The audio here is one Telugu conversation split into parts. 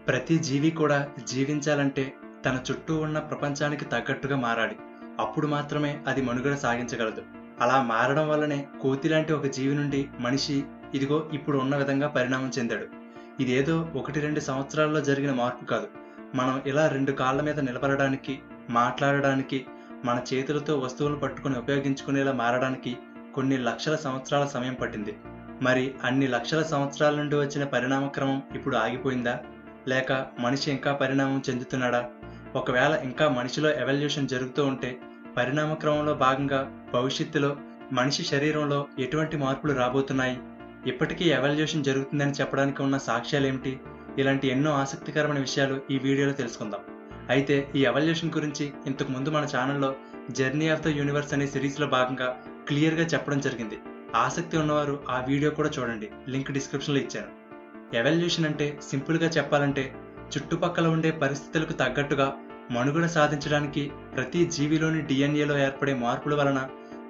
ప్రతి జీవి కూడా జీవించాలంటే తన చుట్టూ ఉన్న ప్రపంచానికి తగ్గట్టుగా మారాలి. అప్పుడు మాత్రమే అది మనుగడ సాగించగలదు. అలా మారడం వల్లనే కోతి లాంటి ఒక జీవి నుండి మనిషి ఇదిగో ఇప్పుడు ఉన్న విధంగా పరిణామం చెందాడు. ఇదేదో 1-2 సంవత్సరాల్లో జరిగిన మార్పు కాదు. మనం ఇలా 2 కాళ్ళ మీద నిలబడడానికి, మాట్లాడడానికి, మన చేతులతో వస్తువులను పట్టుకుని ఉపయోగించుకునేలా మారడానికి కొన్ని లక్షల సంవత్సరాల సమయం పట్టింది. మరి అన్ని లక్షల సంవత్సరాల నుండి వచ్చిన పరిణామ క్రమం ఇప్పుడు ఆగిపోయిందా? లేక మనిషి ఇంకా పరిణామం చెందుతున్నాడా? ఒకవేళ ఇంకా మనిషిలో ఎవల్యూషన్ జరుగుతూ ఉంటే పరిణామ క్రమంలో భాగంగా భవిష్యత్తులో మనిషి శరీరంలో ఎటువంటి మార్పులు రాబోతున్నాయి? ఇప్పటికీ ఎవల్యూషన్ జరుగుతుందని చెప్పడానికి ఉన్న సాక్ష్యాలేమిటి? ఇలాంటి ఎన్నో ఆసక్తికరమైన విషయాలు ఈ వీడియోలో తెలుసుకుందాం. అయితే ఈ ఎవల్యూషన్ గురించి ఇంతకు ముందు మన ఛానల్లో జర్నీ ఆఫ్ ద యూనివర్స్ అనే సిరీస్లో భాగంగా క్లియర్గా చెప్పడం జరిగింది. ఆసక్తి ఉన్నవారు ఆ వీడియో కూడా చూడండి, లింక్ డిస్క్రిప్షన్లో ఇచ్చాను. ఎవల్యూషన్ అంటే సింపుల్గా చెప్పాలంటే చుట్టుపక్కల ఉండే పరిస్థితులకు తగ్గట్టుగా మనుగడ సాధించడానికి ప్రతి జీవిలోని డిఎన్ఏలో ఏర్పడే మార్పుల వలన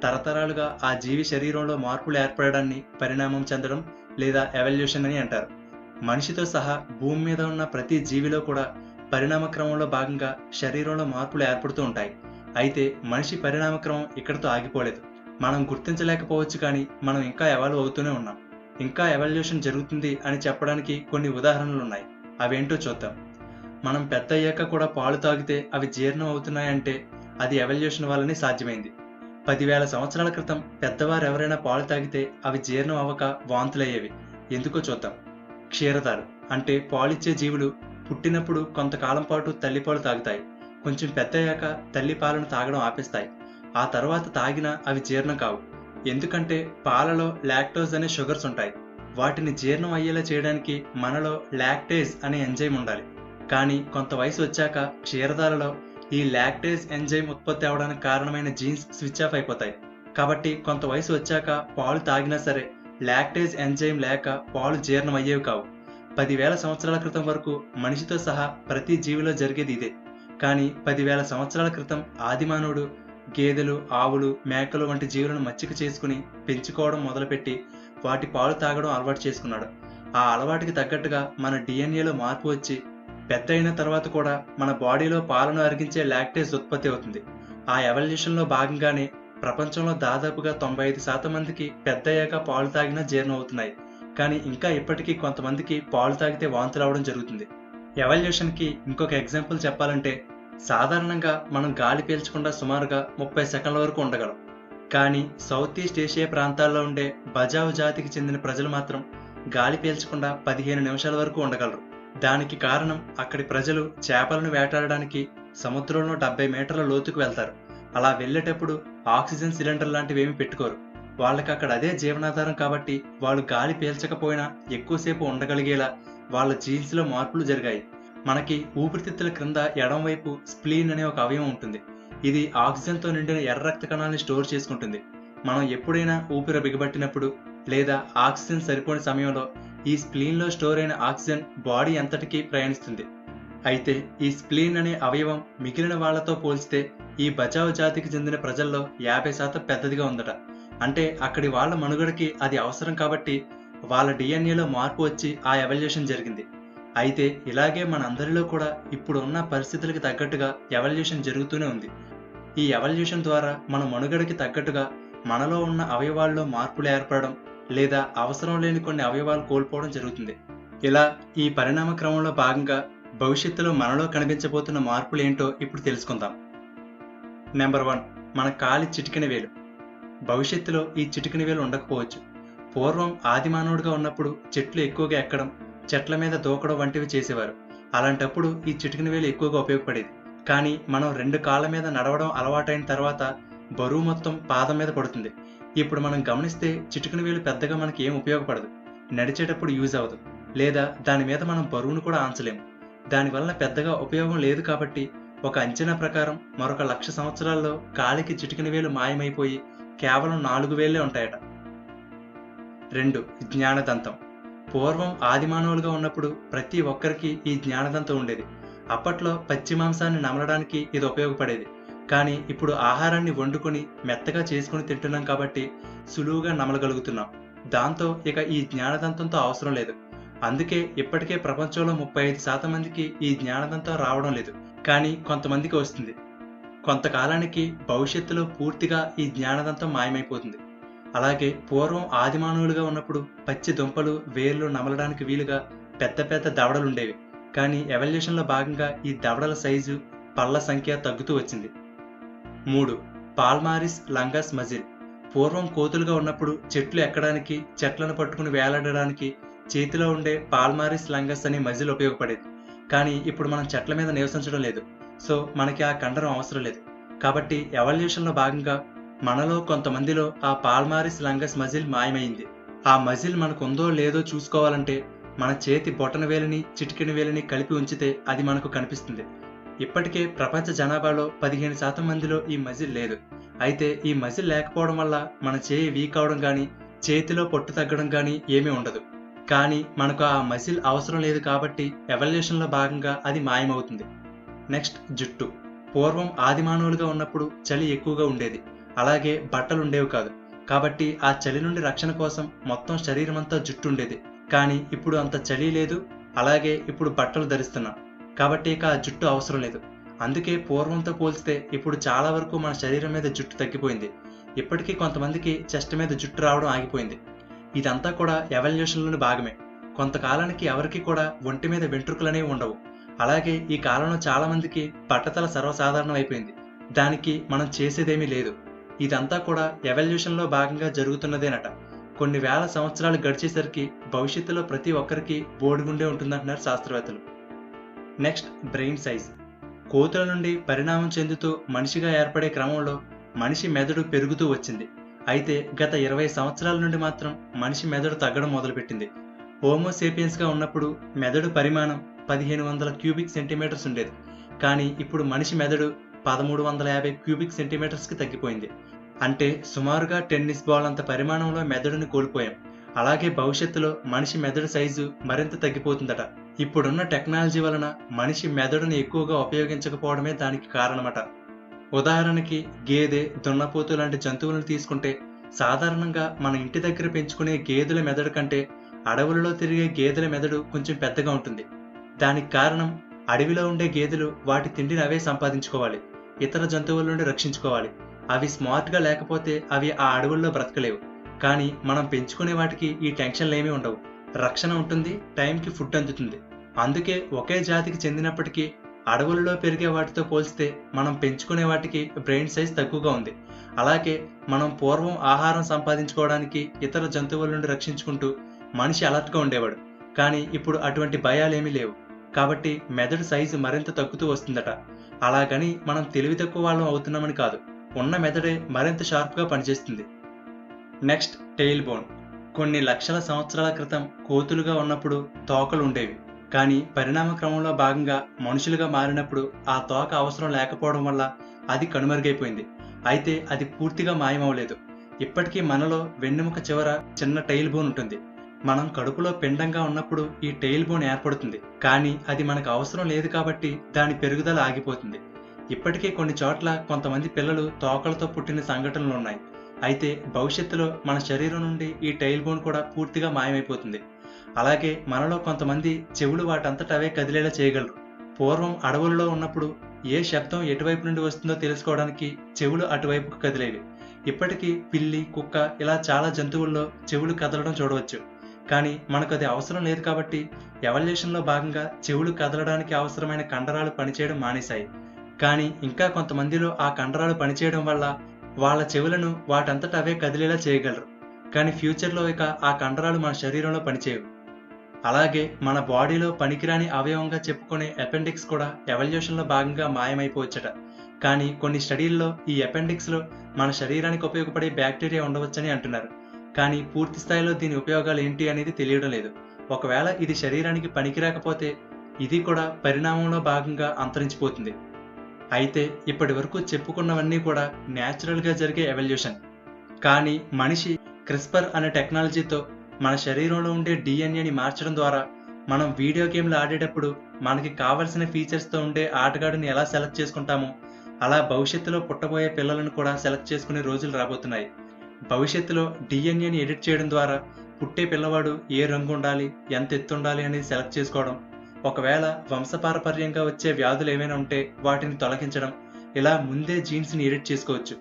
తరతరాలుగా ఆ జీవి శరీరంలో మార్పులు ఏర్పడడాన్ని పరిణామం చెందడం లేదా ఎవల్యూషన్ అని అంటారు. మనిషితో సహా భూమి మీద ఉన్న ప్రతి జీవిలో కూడా పరిణామ క్రమంలో భాగంగా శరీరంలో మార్పులు ఏర్పడుతూ ఉంటాయి. అయితే మనిషి పరిణామ క్రమం ఇక్కడితో ఆగిపోలేదు. మనం గుర్తించలేకపోవచ్చు, కానీ మనం ఇంకా ఎవాల్వ్ అవుతూనే ఉన్నాం. ఇంకా ఎవల్యూషన్ జరుగుతుంది అని చెప్పడానికి కొన్ని ఉదాహరణలు ఉన్నాయి. అవేంటో చూద్దాం. మనం పెద్ద అయ్యాక కూడా పాలు తాగితే అవి జీర్ణం అవుతున్నాయంటే అది ఎవల్యూషన్ వల్లనే సాధ్యమైంది. 10,000 సంవత్సరాల క్రితం పెద్దవారు ఎవరైనా పాలు తాగితే అవి జీర్ణం అవ్వక వాంతులయ్యేవి. ఎందుకో చూద్దాం. క్షీరదాలు అంటే పాలిచ్చే జీవులు పుట్టినప్పుడు కొంతకాలం పాటు తల్లిపాలు తాగుతాయి. కొంచెం పెద్ద అయ్యాక తల్లి పాలను తాగడం ఆపేస్తాయి. ఆ తర్వాత తాగినా అవి జీర్ణం కావు. ఎందుకంటే పాలలో లాక్టోజ్ అనే షుగర్స్ ఉంటాయి. వాటిని జీర్ణం అయ్యేలా చేయడానికి మనలో లాక్టేజ్ అనే ఎంజైమ్ ఉండాలి. కానీ కొంత వయసు వచ్చాక క్షీరదాలలో ఈ లాక్టేజ్ ఎంజైమ్ ఉత్పత్తి అవడానికి కారణమైన జీన్స్ స్విచ్ ఆఫ్ అయిపోతాయి. కాబట్టి కొంత వయసు వచ్చాక పాలు తాగినా సరే లాక్టేజ్ ఎంజైమ్ లేక పాలు జీర్ణం అయ్యేవి కావు. 10,000 సంవత్సరాల క్రితం వరకు మనిషితో సహా ప్రతి జీవిలో జరిగేది ఇదే. కానీ 10,000 సంవత్సరాల క్రితం ఆదిమానవుడు గేదెలు, ఆవులు, మేకలు వంటి జీవులను మచ్చిక చేసుకుని పెంచుకోవడం మొదలుపెట్టి వాటి పాలు తాగడం అలవాటు చేసుకున్నాడు. ఆ అలవాటుకి తగ్గట్టుగా మన డిఎన్ఏలో మార్పు వచ్చి పెద్ద అయిన తర్వాత కూడా మన బాడీలో పాలను అరిగించే లాక్టేజ్ ఉత్పత్తి అవుతుంది. ఆ ఎవల్యూషన్లో భాగంగానే ప్రపంచంలో దాదాపుగా 95% మందికి పెద్ద అయ్యాక పాలు తాగినా జీర్ణం అవుతున్నాయి. కానీ ఇంకా ఇప్పటికీ కొంతమందికి పాలు తాగితే వాంతులు అవడం జరుగుతుంది. ఎవల్యూషన్కి ఇంకొక ఎగ్జాంపుల్ చెప్పాలంటే సాధారణంగా మనం గాలి పీల్చకుండా సుమారుగా 30 సెకండ్ల వరకు ఉండగలం. కానీ సౌత్ ఈస్ట్ ఏషియా ప్రాంతాల్లో ఉండే బజావ్ జాతికి చెందిన ప్రజలు మాత్రం గాలి పీల్చకుండా 15 నిమిషాల వరకు ఉండగలరు. దానికి కారణం అక్కడి ప్రజలు చేపలను వేటాడడానికి సముద్రంలో 70 మీటర్ల లోతుకు వెళ్తారు. అలా వెళ్ళేటప్పుడు ఆక్సిజన్ సిలిండర్ లాంటివి ఏమీ పెట్టుకోరు. వాళ్ళకి అక్కడ అదే జీవనాధారం కాబట్టి వాళ్ళు గాలి పీల్చకపోయినా ఎక్కువసేపు ఉండగలిగేలా వాళ్ళ జీన్స్లో మార్పులు జరిగాయి. మనకి ఊపిరితిత్తుల క్రింద ఎడంవైపు స్ప్లీన్ అనే ఒక అవయవం ఉంటుంది. ఇది ఆక్సిజన్తో నిండిన ఎర్ర రక్త కణాలని స్టోర్ చేసుకుంటుంది. మనం ఎప్పుడైనా ఊపిరి బిగబట్టినప్పుడు లేదా ఆక్సిజన్ సరిపోని సమయంలో ఈ స్ప్లీన్లో స్టోర్ అయిన ఆక్సిజన్ బాడీ అంతటికీ ప్రయాణిస్తుంది. అయితే ఈ స్ప్లీన్ అనే అవయవం మిగిలిన వాళ్లతో పోల్చితే ఈ బచావ్ జాతికి చెందిన ప్రజల్లో 50% పెద్దదిగా ఉందట. అంటే అక్కడి వాళ్ళ మనుగడకి అది అవసరం కాబట్టి వాళ్ళ డిఎన్ఏలో మార్పు వచ్చి ఆ ఎవల్యూషన్ జరిగింది. అయితే ఇలాగే మనందరిలో కూడా ఇప్పుడు ఉన్న పరిస్థితులకు తగ్గట్టుగా ఎవల్యూషన్ జరుగుతూనే ఉంది. ఈ ఎవల్యూషన్ ద్వారా మన మనుగడకి తగ్గట్టుగా మనలో ఉన్న అవయవాల్లో మార్పులు ఏర్పడడం లేదా అవసరం లేని కొన్ని అవయవాలు కోల్పోవడం జరుగుతుంది. ఇలా ఈ పరిణామ క్రమంలో భాగంగా భవిష్యత్తులో మనలో కనిపించబోతున్న మార్పులు ఏంటో ఇప్పుడు తెలుసుకుందాం. నెంబర్ 1, మన కాలి చిటికెన వేలు. భవిష్యత్తులో ఈ చిటికెన వేలు ఉండకపోవచ్చు. పూర్వం ఆదిమానవుడిగా ఉన్నప్పుడు చెట్లు ఎక్కువగా ఎక్కడం, చెట్ల మీద దూకడం వంటివి చేసేవారు. అలాంటప్పుడు ఈ చిటికెన వేలు ఎక్కువగా ఉపయోగపడేది. కానీ మనం 2 కాళ్ళ మీద నడవడం అలవాటైన తర్వాత బరువు మొత్తం పాదం మీద పడుతుంది. ఇప్పుడు మనం గమనిస్తే చిటికెన వేలు పెద్దగా మనకి ఏం ఉపయోగపడదు. నడిచేటప్పుడు యూజ్ అవ్వదు, లేదా దాని మీద మనం బరువును కూడా ఆంచలేము. దానివల్ల పెద్దగా ఉపయోగం లేదు. కాబట్టి ఒక అంచనా ప్రకారం మరొక 1,00,000 సంవత్సరాల్లో కాలికి చిటికెన వేలు మాయమైపోయి కేవలం 4 వేళ్లే ఉంటాయట. 2, జ్ఞానదంతం. పూర్వం ఆదిమానవులుగా ఉన్నప్పుడు ప్రతి ఒక్కరికి ఈ జ్ఞానదంతం ఉండేది. అప్పట్లో పచ్చి మాంసాన్ని నమలడానికి ఇది ఉపయోగపడేది. కానీ ఇప్పుడు ఆహారాన్ని వండుకొని మెత్తగా చేసుకుని తింటున్నాం కాబట్టి సులువుగా నమలగలుగుతున్నాం. దాంతో ఇక ఈ జ్ఞానదంతంతో అవసరం లేదు. అందుకే ఇప్పటికే ప్రపంచంలో 35% మందికి ఈ జ్ఞానదంతం రావడం లేదు. కానీ కొంతమందికి వస్తుంది. కొంతకాలానికి భవిష్యత్తులో పూర్తిగా ఈ జ్ఞానదంతం మాయమైపోతుంది. అలాగే పూర్వం ఆదిమానవులుగా ఉన్నప్పుడు పచ్చి దుంపలు, వేర్లు నమలడానికి వీలుగా పెద్ద పెద్ద దవడలుండేవి. కానీ ఎవల్యూషన్లో భాగంగా ఈ దవడల సైజు, పళ్ళ సంఖ్య తగ్గుతూ వచ్చింది. 3. పాల్మారిస్ లంగస్ మజిల్. పూర్వం కోతులుగా ఉన్నప్పుడు చెట్లు ఎక్కడానికి, చెట్లను పట్టుకుని వేలాడడానికి చేతిలో ఉండే పాల్మారిస్ లంగస్ అనే మజిల్ ఉపయోగపడేది. కానీ ఇప్పుడు మనం చెట్ల మీద నివసించడం లేదు. సో మనకి ఆ కండరం అవసరం లేదు. కాబట్టి ఎవల్యూషన్లో భాగంగా మనలో కొంతమందిలో ఆ పాల్మారిస్ లంగస్ మజిల్ మాయమైంది. ఆ మజిల్ మనకు ఉందో లేదో చూసుకోవాలంటే మన చేతి బొటన వేలిని, చిటికెన వేలిని కలిపి ఉంచితే అది మనకు కనిపిస్తుంది. ఇప్పటికే ప్రపంచ జనాభాలో 15% మందిలో ఈ మజిల్ లేదు. అయితే ఈ మజిల్ లేకపోవడం వల్ల మన చేయి వీక్ అవడం కానీ, చేతిలో పొట్టు తగ్గడం కానీ ఏమీ ఉండదు. కానీ మనకు ఆ మజిల్ అవసరం లేదు కాబట్టి ఎవల్యూషన్లో భాగంగా అది మాయమవుతుంది. నెక్స్ట్, జుట్టు. పూర్వం ఆదిమానవులుగా ఉన్నప్పుడు చలి ఎక్కువగా ఉండేది. అలాగే బట్టలు ఉండేవి కాదు. కాబట్టి ఆ చలి నుండి రక్షణ కోసం మొత్తం శరీరం అంతా జుట్టు ఉండేది. కానీ ఇప్పుడు అంత చలి లేదు. అలాగే ఇప్పుడు బట్టలు ధరిస్తున్నాం కాబట్టి ఇక ఆ జుట్టు అవసరం లేదు. అందుకే పూర్వంతో పోల్చితే ఇప్పుడు చాలా వరకు మన శరీరం మీద జుట్టు తగ్గిపోయింది. ఇప్పటికీ కొంతమందికి చెస్ట్ మీద జుట్టు రావడం ఆగిపోయింది. ఇదంతా కూడా ఎవల్యూషన్లోని భాగమే. కొంతకాలానికి ఎవరికి కూడా ఒంటి మీద వెంట్రుకలనేవి ఉండవు. అలాగే ఈ కాలంలో చాలా మందికి బట్టతల సర్వసాధారణం అయిపోయింది. దానికి మనం చేసేదేమీ లేదు. ఇదంతా కూడా ఎవల్యూషన్లో భాగంగా జరుగుతున్నదేనట. కొన్ని వేల సంవత్సరాలు గడిచేసరికి భవిష్యత్తులో ప్రతి ఒక్కరికి బోడిగుండే ఉంటుందంటున్నారు శాస్త్రవేత్తలు. Next, brain size. కోతుల నుండి పరిణామం చెందుతూ మనిషిగా ఏర్పడే క్రమంలో మనిషి మెదడు పెరుగుతూ వచ్చింది. అయితే గత 20 సంవత్సరాల నుండి మాత్రం మనిషి మెదడు తగ్గడం మొదలుపెట్టింది. హోమోసేపియన్స్గా ఉన్నప్పుడు మెదడు పరిమాణం 1500 క్యూబిక్ సెంటీమీటర్స్ ఉండేది. కానీ ఇప్పుడు మనిషి మెదడు 1350 క్యూబిక్ సెంటీమీటర్స్కి తగ్గిపోయింది. అంటే సుమారుగా టెన్నిస్ బాల్ అంత పరిమాణంలో మెదడుని కోల్పోయాం. అలాగే భవిష్యత్తులో మనిషి మెదడు సైజు మరింత తగ్గిపోతుందట. ఇప్పుడున్న టెక్నాలజీ వలన మనిషి మెదడుని ఎక్కువగా ఉపయోగించకపోవడమే దానికి కారణమట. ఉదాహరణకి గేదె, దున్నపోతు లాంటి జంతువులను తీసుకుంటే సాధారణంగా మన ఇంటి దగ్గర పెంచుకునే గేదెల మెదడు కంటే అడవులలో తిరిగే గేదెల మెదడు కొంచెం పెద్దగా ఉంటుంది. దానికి కారణం అడవిలో ఉండే గేదెలు వాటి తిండిని అవే సంపాదించుకోవాలి, ఇతర జంతువుల నుండి రక్షించుకోవాలి. అవి స్మార్ట్గా లేకపోతే అవి ఆ అడవుల్లో బ్రతకలేవు. కానీ మనం పెంచుకునే వాటికి ఈ టెన్షన్లు ఏమీ ఉండవు. రక్షణ ఉంటుంది, టైంకి ఫుడ్ అందుతుంది. అందుకే ఒకే జాతికి చెందినప్పటికీ అడవులలో పెరిగే వాటితో పోల్చితే మనం పెంచుకునే వాటికి బ్రెయిన్ సైజ్ తక్కువగా ఉంది. అలాగే మనం పూర్వం ఆహారం సంపాదించుకోవడానికి ఇతర జంతువుల నుండి రక్షించుకుంటూ మనిషి అలర్ట్గా ఉండేవాడు. కానీ ఇప్పుడు అటువంటి భయాలేమీ లేవు. కాబట్టి మెదడు సైజు మరింత తగ్గుతూ వస్తుందట. అలాగని మనం తెలివి తక్కువ వాళ్ళం అవుతున్నామని కాదు. ఉన్న మెదడే మరింత షార్ప్గా పనిచేస్తుంది. Next, tail bone. కొన్ని లక్షల సంవత్సరాల క్రితం కోతులుగా ఉన్నప్పుడు తోకలు ఉండేవి. కానీ పరిణామ క్రమంలో భాగంగా మనుషులుగా మారినప్పుడు ఆ తోక అవసరం లేకపోవడం వల్ల అది కనుమరుగైపోయింది. అయితే అది పూర్తిగా మాయమవలేదు. ఇప్పటికీ మనలో వెన్నెముక చివర చిన్న టెయిల్ బోన్ ఉంటుంది. మనం కడుపులో పిండంగా ఉన్నప్పుడు ఈ టెయిల్ బోన్ ఏర్పడుతుంది. కానీ అది మనకు అవసరం లేదు కాబట్టి దాని పెరుగుదల ఆగిపోతుంది. ఇప్పటికే కొన్ని చోట్ల కొంతమంది పిల్లలు తోకలతో పుట్టిన సంఘటనలు ఉన్నాయి. అయితే భవిష్యత్తులో మన శరీరం నుండి ఈ టెయిల్ బోన్ కూడా పూర్తిగా మాయమైపోతుంది. అలాగే మనలో కొంతమంది చెవులు వాటంతట అవే కదిలేలా చేయగలరు. పూర్వం అడవులలో ఉన్నప్పుడు ఏ శబ్దం ఎటువైపు నుండి వస్తుందో తెలుసుకోవడానికి చెవులు అటువైపుకు కదిలేవి. ఇప్పటికీ పిల్లి, కుక్క ఇలా చాలా జంతువుల్లో చెవులు కదలడం చూడవచ్చు. కానీ మనకు అది అవసరం లేదు కాబట్టి ఎవల్యూషన్లో భాగంగా చెవులు కదలడానికి అవసరమైన కండరాలు పనిచేయడం మానేశాయి. కానీ ఇంకా కొంతమందిలో ఆ కండరాలు పనిచేయడం వల్ల వాళ్ళ చెవులను వాటంతట అవే కదిలేలా చేయగలరు. కానీ ఫ్యూచర్లో ఇక ఆ కండరాలు మన శరీరంలో పనిచేయవు. అలాగే మన బాడీలో పనికిరాని అవయవంగా చెప్పుకునే అపెండిక్స్ కూడా ఎవల్యూషన్లో భాగంగా మాయమైపోవచ్చట. కానీ కొన్ని స్టడీల్లో ఈ అపెండిక్స్లో మన శరీరానికి ఉపయోగపడే బ్యాక్టీరియా ఉండవచ్చని అంటున్నారు. కానీ పూర్తి స్థాయిలో దీని ఉపయోగాలు ఏంటి అనేది తెలియడం లేదు. ఒకవేళ ఇది శరీరానికి పనికిరాకపోతే ఇది కూడా పరిణామంలో భాగంగా అంతరించిపోతుంది. అయితే ఇప్పటి వరకు చెప్పుకున్నవన్నీ కూడా న్యాచురల్గా జరిగే ఎవల్యూషన్. కానీ మనిషి క్రిస్పర్ అనే టెక్నాలజీతో మన శరీరంలో ఉండే డిఎన్ఏని మార్చడం ద్వారా మనం వీడియో గేమ్లు ఆడేటప్పుడు మనకి కావలసిన ఫీచర్స్తో ఉండే ఆటగాడిని ఎలా సెలెక్ట్ చేసుకుంటామో అలా భవిష్యత్తులో పుట్టబోయే పిల్లలను కూడా సెలెక్ట్ చేసుకునే రోజులు రాబోతున్నాయి. భవిష్యత్తులో డిఎన్ఏని ఎడిట్ చేయడం ద్వారా పుట్టే పిల్లవాడు ఏ రంగు ఉండాలి, ఎంత ఎత్తు ఉండాలి అనేది సెలెక్ట్ చేసుకోవడం, ఒకవేళ వంశపారపర్యంగా వచ్చే వ్యాధులు ఏమైనా ఉంటే వాటిని తొలగించడం, ఇలా ముందే జీన్స్ని ఎడిట్ చేసుకోవచ్చు.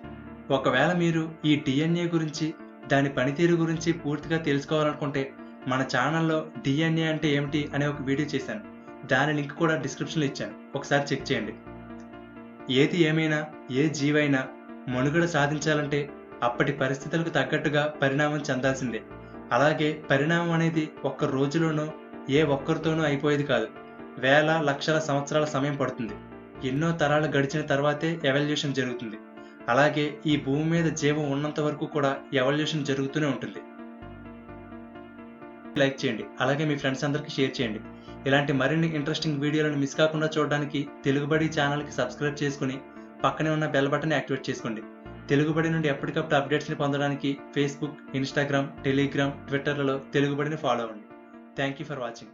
ఒకవేళ మీరు ఈ డిఎన్ఏ గురించి, దాని పనితీరు గురించి పూర్తిగా తెలుసుకోవాలనుకుంటే మన ఛానల్లో డిఎన్ఏ అంటే ఏమిటి అనే ఒక వీడియో చేశాను. దాని లింక్ కూడా డిస్క్రిప్షన్లో ఇచ్చాను, ఒకసారి చెక్ చేయండి. ఏది ఏమైనా, ఏ జీవైనా మనుగడ సాధించాలంటే అప్పటి పరిస్థితులకు తగ్గట్టుగా పరిణామం చెందాల్సిందే. అలాగే పరిణామం అనేది ఒక్క రోజులోనూ ఏ ఒక్కరితోనూ అయిపోయేది కాదు. వేల లక్షల సంవత్సరాల సమయం పడుతుంది. ఎన్నో తరాలు గడిచిన తర్వాతే ఎవల్యూషన్ జరుగుతుంది. అలాగే ఈ భూమి మీద జీవం ఉన్నంత వరకు కూడా ఎవల్యూషన్ జరుగుతూనే ఉంటుంది. లైక్ చేయండి, అలాగే మీ ఫ్రెండ్స్ అందరికీ షేర్ చేయండి. ఇలాంటి మరిన్ని ఇంట్రెస్టింగ్ వీడియోలను మిస్ కాకుండా చూడడానికి తెలుగుబడి ఛానల్కి సబ్స్క్రైబ్ చేసుకుని పక్కనే ఉన్న బెల్ బటన్ యాక్టివేట్ చేసుకోండి. తెలుగుబడి నుండి ఎప్పటికప్పుడు అప్డేట్స్ని పొందడానికి ఫేస్బుక్, ఇన్స్టాగ్రామ్, టెలిగ్రామ్, ట్విట్టర్లలో తెలుగుబడిని ఫాలో అవ్వండి. Thank you for watching.